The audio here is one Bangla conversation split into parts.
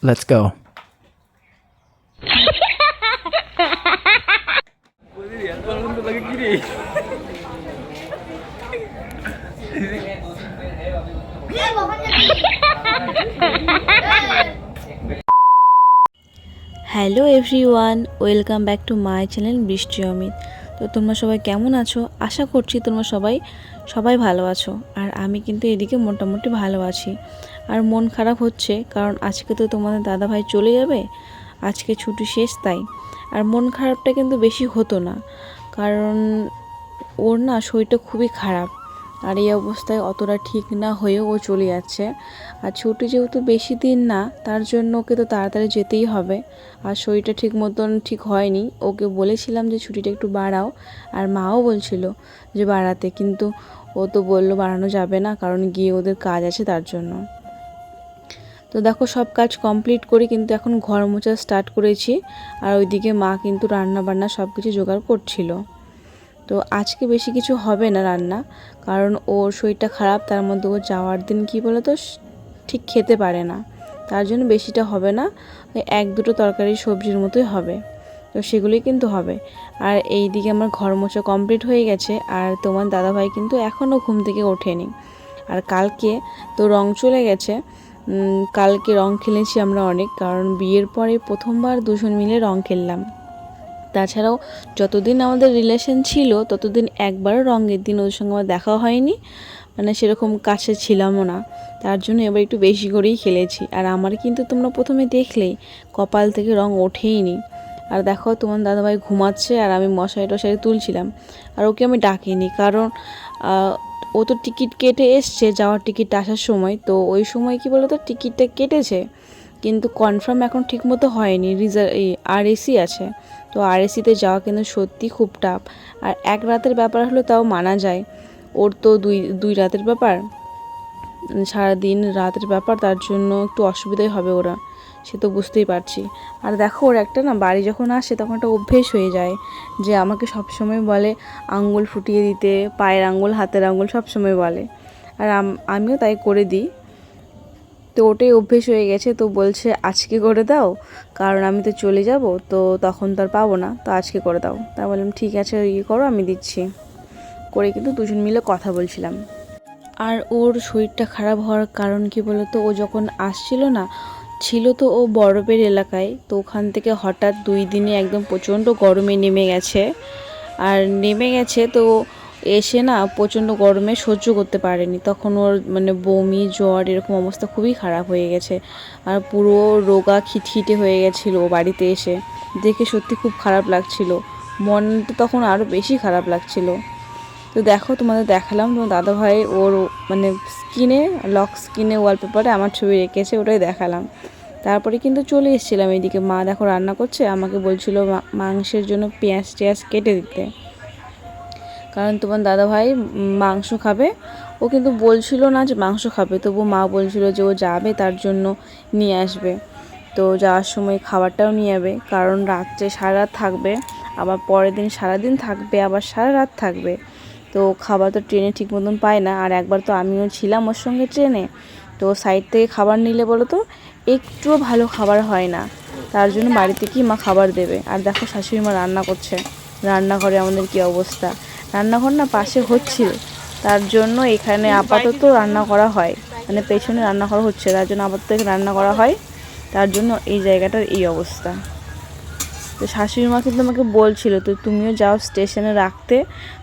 Let's go. Hello everyone, welcome back to my channel বৃষ্টি অমিত। তো তোমরা সবাই কেমন আছো? আশা করছি তোমরা সবাই ভালো আছো। আর আমি কিন্তু এদিকে মোটামুটি ভালো আছি। আর মন খারাপ হচ্ছে কারণ আজকে তো তোমাদের দাদাভাই চলে যাবে, আজকে ছুটি শেষ তাই। আর মন খারাপটা কিন্তু বেশি হতো না, কারণ ওর না শরীরটা খুবই খারাপ। আর এই অবস্থায় অতটা ঠিক না হয়েও ও চলে যাচ্ছে। আর ছুটি যেহেতু বেশি দিন না, তার জন্য ওকে তো তাড়াতাড়ি যেতেই হবে। আর শরীরটা ঠিক মতন ঠিক হয়নি, ওকে বলেছিলাম যে ছুটিটা একটু বাড়াও, আর মাও বলছিল যে বাড়াতে, কিন্তু ও তো বললো বাড়ানো যাবে না, কারণ গিয়ে ওদের কাজ আছে তার জন্য। তো দেখো সব কাজ কমপ্লিট করে কিন্তু এখন ঘর মোছা স্টার্ট করেছি। আর ওইদিকে মা কিন্তু রান্না বান্না সব কিছু জোগাড় করছিল। তো আজকে বেশি কিছু হবে না রান্না, কারণ ওর শরীরটা খারাপ, তার মধ্যে ও যাওয়ার দিন কী বলো তো ঠিক খেতে পারে না, তার জন্য বেশিটা হবে না, ওই এক দুটো তরকারি সবজির মতোই হবে। তো সেগুলোই কিন্তু হবে। আর এই দিকে আমার ঘর মোছা কমপ্লিট হয়ে গেছে। আর তোমার দাদাভাই কিন্তু এখনও ঘুম থেকে ওঠেনি। আর কালকে তো রং চলে গেছে, কালকে রং খেলেছি আমরা অনেক, কারণ বিয়ের পরে প্রথমবার দুজন মিলে রং খেললাম। তাছাড়াও যতদিন আমাদের রিলেশন ছিল ততদিন একবারও রঙের দিন ওদের সঙ্গে আমার দেখা হয়নি, মানে সেরকম কাছে ছিলামও না, তার জন্য এবার একটু বেশি করেই খেলেছি। আর আমার কিন্তু তোমরা প্রথমে দেখলেই কপাল থেকে রং ওঠেই নি। আর দেখো তোমার দাদাভাই ঘুমাচ্ছে আর আমি মশারি টশারি তুলছিলাম। আর ওকে আমি ডাকিনি, কারণ ও তো টিকিট কেটে এসছে, যাওয়ার টিকিট আসার সময়, তো ওই সময় কি বলো তো টিকিটটা কেটেছে, কিন্তু কনফার্ম এখন ঠিকমতো হয়নি। আরএসি আছে, তো আরএসিতে যাওয়া কিন্তু সত্যি খুব টাফ। আর এক রাতের ব্যাপার হলো তাও মানা যায়, ওর তো দুই রাতের ব্যাপার, সারাদিন রাতের ব্যাপার, তার জন্য একটু অসুবিধাই হবে ওরা, সে তো বুঝতেই পারছি। আর দেখো ওর একটা না বাড়ি যখন আসে তখন একটা অভ্যেস হয়ে যায় যে আমাকে সবসময় বলে আঙ্গুল ফুটিয়ে দিতে, পায়ের আঙ্গুল হাতের আঙ্গুল সবসময় বলে। আর আমিও তাই করে দিই। তো ওটাই অভ্যেস হয়ে গেছে, তো বলছে আজকে করে দাও, কারণ আমি তো চলে যাব, তো তখন তো আর পাবো না, তো আজকে করে দাও। তা বললাম ঠিক আছে ইয়ে করো, আমি দিচ্ছি। করে কিন্তু দুজন মিলে কথা বলছিলাম। আর ওর শরীরটা খারাপ হওয়ার কারণ কি বলতো, ও যখন আসছিল না, ছিল তো ও বরফের এলাকায়, তো ওখান থেকে হঠাৎ 2 দিনে একদম প্রচণ্ড গরমে নেমে গেছে। আর নেমে গেছে তো এসে না প্রচণ্ড গরমে সহ্য করতে পারেনি, তখন ওর মানে বমি জ্বর এরকম অবস্থা খুবই খারাপ হয়ে গেছে। আর পুরো রোগা খিটখিটে হয়ে গেছিলো বাড়িতে এসে, দেখে সত্যি খুব খারাপ লাগছিল, মনটা তখন আরও বেশি খারাপ লাগছিল। তো দেখো তোমাদের দেখালাম, তোমার দাদাভাই ওর মানে লক স্কিনে ওয়ালপেপারে আমার ছবি রেখেছে, ওটাই দেখালাম। তারপরে কিন্তু চলে এসেছিলাম এইদিকে, মা দেখো রান্না করছে, আমাকে বলছিল মাংসের জন্য পেঁয়াজ টেয়াজ কেটে দিতে, কারণ তোমার দাদাভাই মাংস খাবে। ও কিন্তু বলছিল না যে মাংস খাবে, তবু মা বলছিল যে ও যাবে তার জন্য নিয়ে আসবে, তো যাওয়ার সময় খাবারটাও নিয়ে যাবে, কারণ রাত্রে সারা রাত থাকবে, আবার পরের দিন সারাদিন থাকবে, আবার সারা রাত থাকবে। তো খাবার তো ট্রেনে ঠিক মতন পায় না। আর একবার তো আমিও ছিলাম ওর সঙ্গে ট্রেনে, তো সাইড থেকে খাবার নিলে বলো তো একটুও ভালো খাবার হয় না, তার জন্য বাড়ি থেকেই মা খাবার দেবে। আর দেখো শাশুড়ি মা রান্না করছে, রান্নাঘরে আমাদের কী অবস্থা, রান্নাঘর না পাশে হচ্ছিল, তার জন্য এখানে আপাতত রান্না করা হয়, মানে পেছনে রান্নাঘর হচ্ছে, তার জন্য আপাতত এখানে রান্না করা হয়, তার জন্য এই জায়গাটার এই অবস্থা। তো শাশুড়ি মা কিন্তু আমাকে বলছিল তো তুমিও যাও স্টেশনে রাখতে,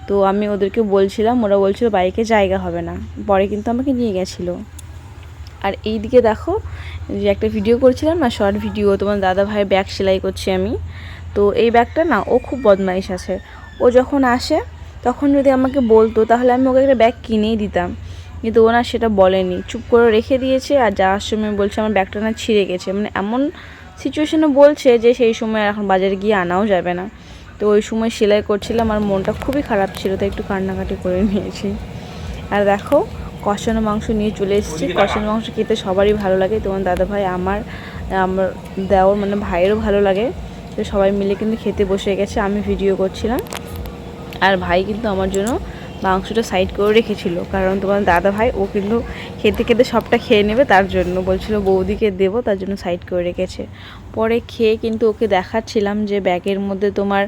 তো আমি ওদেরকে বলছিলাম, ওরা বলছিল বাইকে জায়গা হবে না, পরে কিন্তু আমাকে নিয়ে গেছিলো। আর এই দিকে দেখো যে একটা ভিডিও করছিলাম না, শর্ট ভিডিও, তোমার দাদা ভাইয়ের ব্যাগ সেলাই করছি আমি। তো এই ব্যাগটা না ও খুব বদমাইশ আছে, ও যখন আসে তখন যদি আমাকে বলতো তাহলে আমি ওকে একটা ব্যাগ কিনেই দিতাম, কিন্তু ও না সেটা বলেনি, চুপ করে রেখে দিয়েছে। আর যাওয়ার সময় বলছে আমার ব্যাগটা না ছিঁড়ে গেছে, মানে এমন সিচুয়েশনে বলছে যে সেই সময় এখন বাজারে গিয়ে আনাও যাবে না। তো ওই সময় সেলাই করছিলাম আর মনটা খুবই খারাপ ছিল, তাই একটু কান্নাকাটি করে নিয়েছি। আর দেখো কষানো মাংস নিয়ে চলে এসেছি, কষানো মাংস খেতে সবারই ভালো লাগে, তোমার দাদাভাই আমার দেওর মানে ভাইয়েরও ভালো লাগে। তো সবাই মিলে কিন্তু খেতে বসে গেছে, আমি ভিডিও করছিলাম আর ভাই কিন্তু আমার জন্য মাংসটা সাইড করে রেখেছিল, কারণ তোমার দাদা ভাই ও কিন্তু খেতে খেতে সবটা খেয়ে নেবে, তার জন্য বলছিল বৌদিকে দেবো, তার জন্য সাইড করে রেখেছে। পরে খেয়ে কিন্তু ওকে দেখাচ্ছিলাম যে ব্যাগের মধ্যে তোমার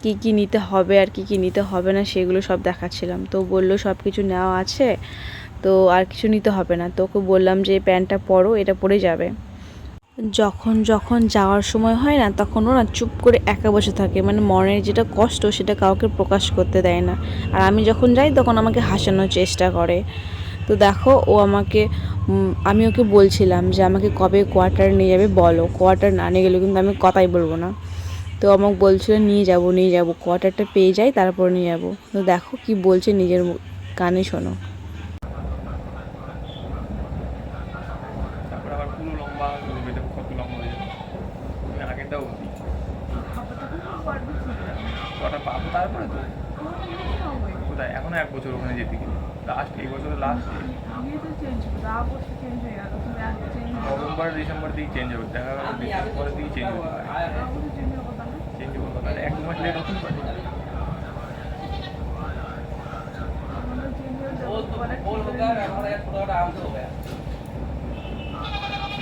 কি কি নিতে হবে আর কি কি নিতে হবে না সেগুলো সব দেখাচ্ছিলাম। তো বললো সব কিছু নেওয়া আছে, তো আর কিছু নিতে হবে না। তো ওকে বললাম যে প্যান্টটা পরো, এটা পরে যাবে। যখন যখন যাওয়ার সময় হয় না, তখন ওরা চুপ করে একা বসে থাকে, মানে মনের যেটা কষ্ট সেটা কাউকে প্রকাশ করতে দেয় না। আর আমি যখন যাই তখন আমাকে হাসানোর চেষ্টা করে। তো দেখো ও আমাকে আমি ওকে বলছিলাম যে আমাকে কবে কোয়ার্টার নিয়ে যাবে বলো, কোয়ার্টার না নিয়ে গেলে কিন্তু আমি কথাই বলবো না। তো আমাকে বলছিল নিয়ে যাব, কোয়ার্টারটা পেয়ে যাই তারপর নিয়ে যাব। তো দেখো কি বলছে, নিজের কানে শোনো। তারপর আবার পুরো লম্বা করবে, দেখো কত লম্বা হয়ে যাবে। তুমি আগেরটাও অবধি কটা পাবো তারপরে তো কোথায় এখনো 1 বছর ওখানে যেতে গেলে, লাস্ট এই বছরের লাস্ট নভেম্বর ডিসেম্বর দিকেই চেঞ্জ হবে, দেখা গেল ডিসেম্বরের দিকেই চেঞ্জ হতে পারে। চেঞ্জ হতে পারে 1-2 মাস লেট হতেই পারে।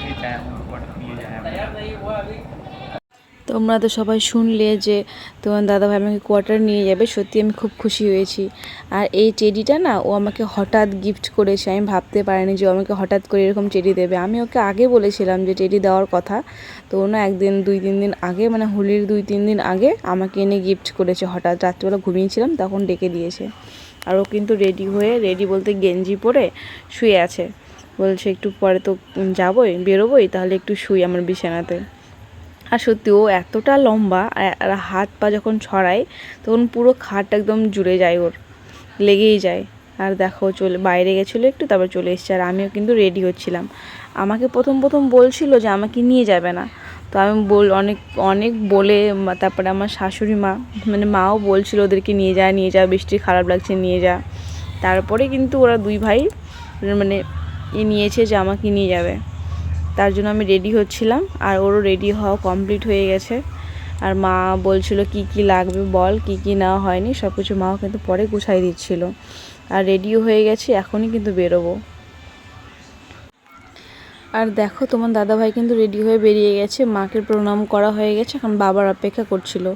ये चाहे हम बट ये चाहे তোমরা তো সবাই শুনলে যে তোমার দাদাভাই আমাকে কোয়ার্টার নিয়ে যাবে, সত্যি আমি খুব খুশি হয়েছি। আর এই টেডিটা না ও আমাকে হঠাৎ গিফট করেছে, আমি ভাবতে পারিনি যে ও আমাকে হঠাৎ করে এরকম টেডি দেবে। আমি ওকে আগে বলেছিলাম যে টেডি দেওয়ার কথা, তো ও না 1-2-3 দিন আগে, মানে হোলির 2-3 দিন আগে আমাকে এনে গিফট করেছে। হঠাৎ রাত্রিবেলা ঘুমিয়েছিলাম তখন ডেকে দিয়েছে। আর ও কিন্তু রেডি হয়ে, রেডি বলতে গেঞ্জি পরে শুয়ে আছে, বলছে একটু পরে তো যাবোই, বেরোবোই, তাহলে একটু শুই আমার বিছানাতে। আর সত্যি ও এতটা লম্বা, আর হাত পা যখন ছড়ায় তখন পুরো খাটটা একদম জুড়ে যায়, ওর লেগেই যায়। আর দেখো বাইরে গেছিলো একটু, তারপর চলে এসছে। আর আমিও কিন্তু রেডি হচ্ছিলাম। আমাকে প্রথম বলছিল যে আমাকে নিয়ে যাবে না, তো আমি অনেক অনেক বলে তারপরে আমার শাশুড়ি মা, মানে মাও বলছিল ওদেরকে নিয়ে যা বৃষ্টি খারাপ লাগছে নিয়ে যা। তারপরে কিন্তু ওরা 2 ভাই মানে নিয়েছে যে আমাকে নিয়ে যাবে। তার জন্য আমি রেডি হচ্ছিলাম, আর ওরও রেডি হওয়া কমপ্লিট হয়ে গেছে। আর মা বলছিল কি কি লাগবে বল, কি কি নেওয়া হয়নি সব কিছু মাও কিন্তু পরে গুছাই দিচ্ছিল। আর রেডিও হয়ে গেছে, এখনই কিন্তু বেরোবো। আর দেখো তোমার দাদাভাই কিন্তু রেডি হয়ে বেরিয়ে গেছে, মাকে প্রণাম করা হয়ে গেছে, এখন বাবার অপেক্ষা করছিল।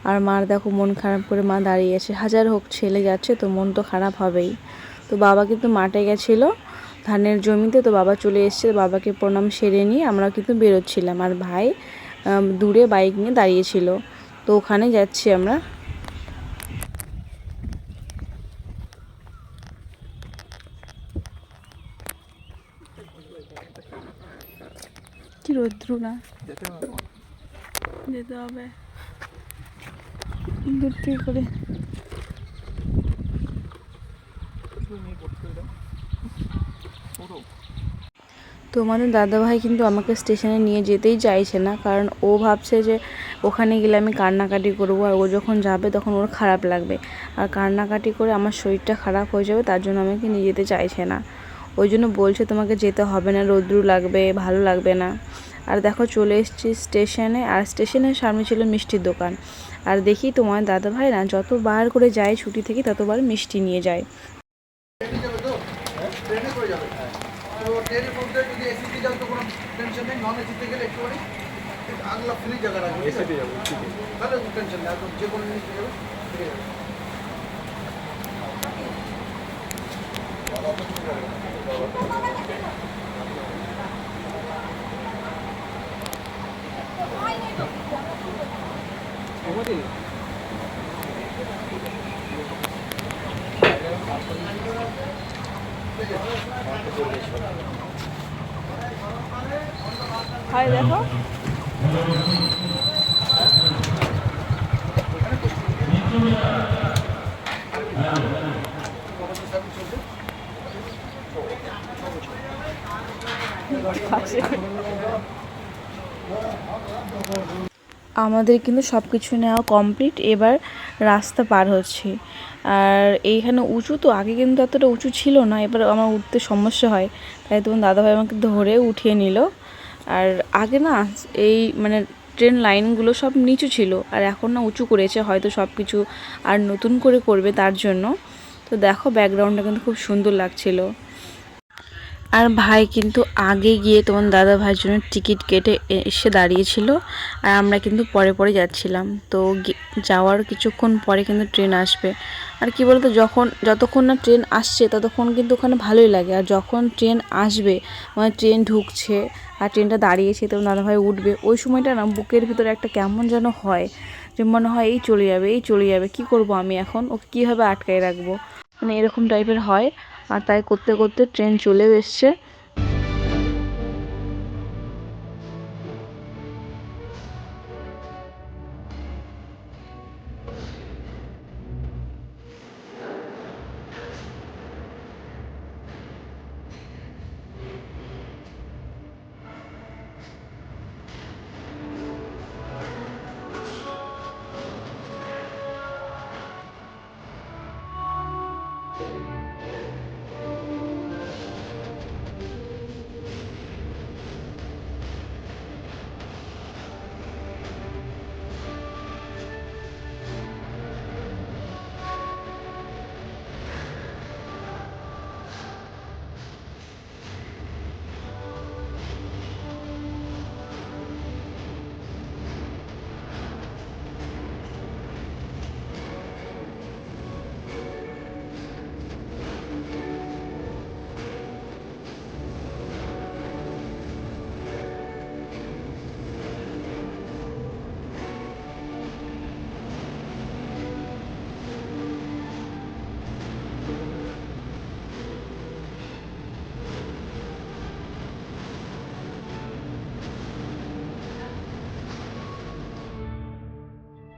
আর মার দেখো মন খারাপ করে মা দাঁড়িয়ে আছে। হাজার হোক ছেলে যাচ্ছে তো মন তো খারাপ হবেই। তো বাবা কিন্তু মাঠে গেছিলো ধানের জমিতে, তো বাবা চলে এসছে, বাবাকে প্রণাম সেরে নিয়ে আমরা কিন্তু বেরোচ্ছিলাম। আর ভাই দূরে বাইক নিয়ে দাঁড়িয়েছিল, তো ওখানে যাচ্ছি আমরা। কি রৌদ্র না, যেতে হবে দূর থেকে করে। তোমাদের দাদাভাই কিন্তু আমাকে স্টেশনে নিয়ে যেতেই চাইছে না, কারণ ও ভাবছে যে ওখানে গেলে আমি কান্নাকাটি করবো, আর ও যখন যাবে তখন ওর খারাপ লাগবে, আর কান্নাকাটি করে আমার শরীরটা খারাপ হয়ে যাবে, তার জন্য আমাকে নিয়ে যেতে চাইছে না। ওই জন্য বলছে তোমাকে যেতে হবে না, রৌদ্র লাগবে, ভালো লাগবে না। আর দেখো চলে এসেছি স্টেশনে, আর স্টেশনের সামনে ছিল মিষ্টির দোকান। আর দেখি তোমার দাদাভাই না যতবার করে যায় ছুটি থেকে ততবার মিষ্টি নিয়ে যায়। তো ট্রেনের মধ্যে যদি এসিতে যাও তো কোনো টেনশন নেই, নন এসিতে গেলে একটুখানি আগলা ফ্রি জায়গা রাখবে, এসিতে যাবো তাহলে টেনশন নেই, একদম যে কোনো জিনিস যাবে ঠিক আছে। হয় দেখো আমাদের কিন্তু সব কিছু নেওয়া কমপ্লিট, এবার রাস্তা পার হচ্ছে। আর এইখানে উঁচু, তো আগে কিন্তু এতটা উঁচু ছিল না, এবার আমার উঠতে সমস্যা হয়, তাই তোমার দাদাভাই আমাকে ধরে উঠিয়ে নিল। আর আগে না এই মানে ট্রেন লাইনগুলো সব নিচু ছিল, আর এখন না উঁচু করেছে, হয়তো সব কিছু আর নতুন করে করবে তার জন্য। তো তো দেখো ব্যাকগ্রাউন্ডটা কিন্তু খুব সুন্দর লাগছিল। আর ভাই কিন্তু আগে গিয়ে তোমার দাদা ভাইয়ের জন্য টিকিট কেটে এসে দাঁড়িয়েছিল, আর আমরা কিন্তু পরে পরে যাচ্ছিলাম। তো যাওয়ার কিছুক্ষণ পরে কিন্তু ট্রেন আসবে। আর কি বলতো, যতক্ষণ না ট্রেন আসছে ততক্ষণ কিন্তু ওখানে ভালোই লাগে, আর যখন ট্রেন আসবে মানে ট্রেন ঢুকছে আর ট্রেনটা দাঁড়িয়েছে তো দাদা ভাই উঠবে, ওই সময়টা না বুকের ভিতরে একটা কেমন যেন হয়, যে মনে হয় এই চলে যাবে, কি করব আমি এখন, ওকে কীভাবে আটকায় রাখবো, মানে এরকম টাইপের হয়। আর তাই করতে করতে ট্রেন চলেও এসছে।